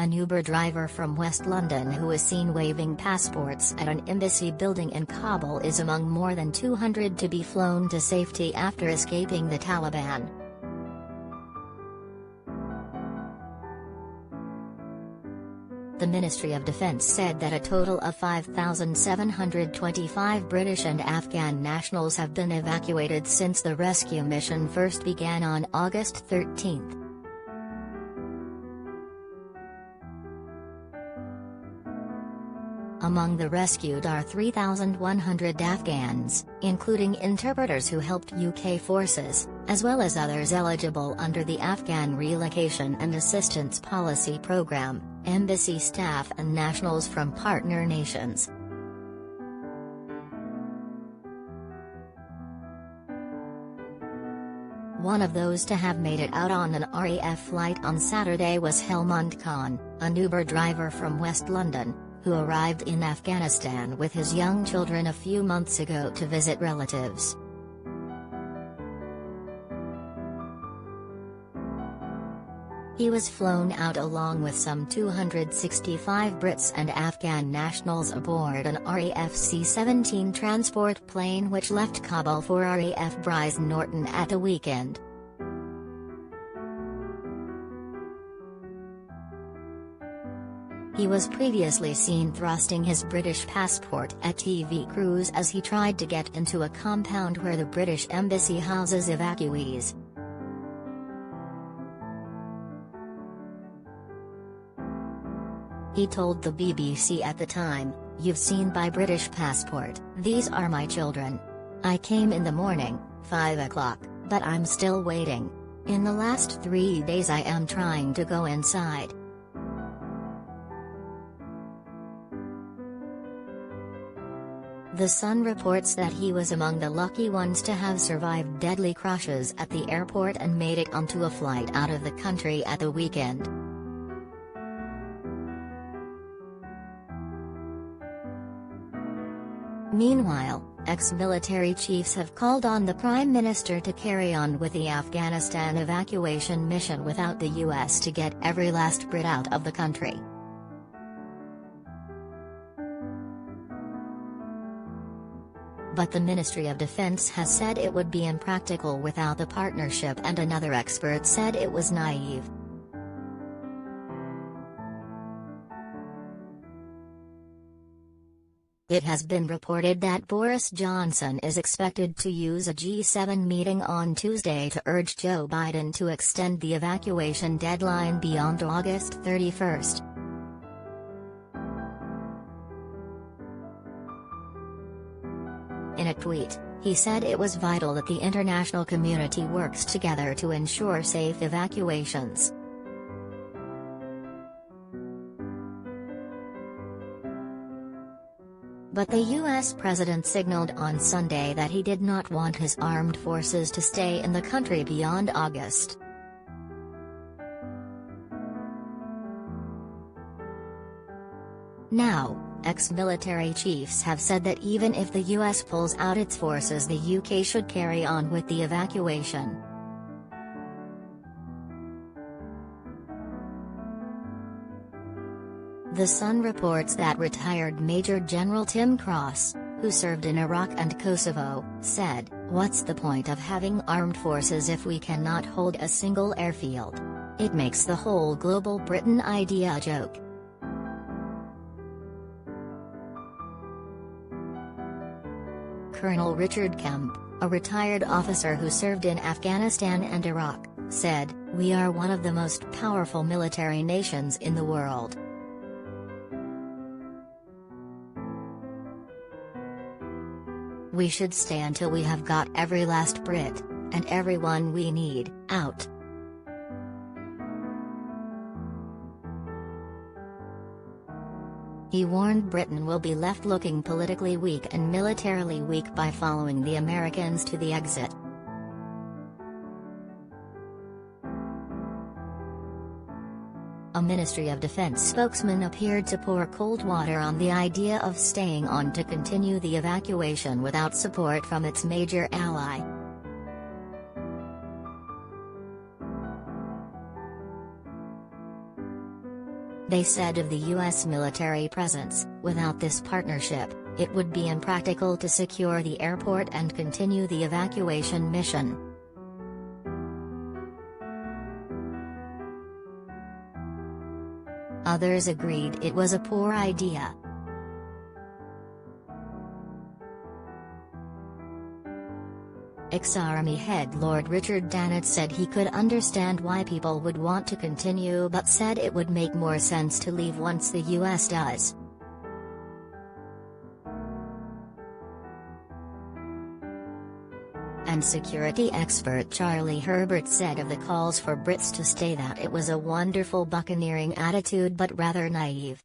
An Uber driver from West London who was seen waving passports at an embassy building in Kabul is among more than 200 to be flown to safety after escaping the Taliban. The Ministry of Defence said that a total of 5,725 British and Afghan nationals have been evacuated since the rescue mission first began on August 13. Among the rescued are 3,100 Afghans, including interpreters who helped UK forces, as well as others eligible under the Afghan Relocation and Assistance Policy Program, embassy staff and nationals from partner nations. One of those to have made it out on an RAF flight on Saturday was Helmand Khan, an Uber driver from West London, who arrived in Afghanistan with his young children a few months ago to visit relatives. He was flown out along with some 265 Brits and Afghan nationals aboard an RAF C-17 transport plane which left Kabul for RAF Brize Norton at the weekend. He was previously seen thrusting his British passport at TV crews as he tried to get into a compound where the British embassy houses evacuees. He told the BBC at the time, "You've seen my British passport, these are my children. I came in the morning, 5 o'clock, but I'm still waiting. In the last 3 days I am trying to go inside." The Sun reports that he was among the lucky ones to have survived deadly crashes at the airport and made it onto a flight out of the country at the weekend. Meanwhile, ex-military chiefs have called on the Prime Minister to carry on with the Afghanistan evacuation mission without the US to get every last Brit out of the country. But the Ministry of Defence has said it would be impractical without the partnership, and another expert said it was naive. It has been reported that Boris Johnson is expected to use a G7 meeting on Tuesday to urge Joe Biden to extend the evacuation deadline beyond August 31. In a tweet, he said it was vital that the international community works together to ensure safe evacuations. But the US president signaled on Sunday that he did not want his armed forces to stay in the country beyond August. Now, ex-military chiefs have said that even if the US pulls out its forces, the UK should carry on with the evacuation. The Sun reports that retired Major General Tim Cross, who served in Iraq and Kosovo, said, "What's the point of having armed forces if we cannot hold a single airfield? It makes the whole global Britain idea a joke." Colonel Richard Kemp, a retired officer who served in Afghanistan and Iraq, said, "We are one of the most powerful military nations in the world. We should stay until we have got every last Brit, and everyone we need, out." He warned Britain will be left looking politically weak and militarily weak by following the Americans to the exit. A Ministry of Defense spokesman appeared to pour cold water on the idea of staying on to continue the evacuation without support from its major ally. They said of the U.S. military presence, "Without this partnership, it would be impractical to secure the airport and continue the evacuation mission." Others agreed it was a poor idea. Ex-Army head Lord Richard Dannatt said he could understand why people would want to continue but said it would make more sense to leave once the US does. And security expert Charlie Herbert said of the calls for Brits to stay that it was a wonderful buccaneering attitude but rather naive.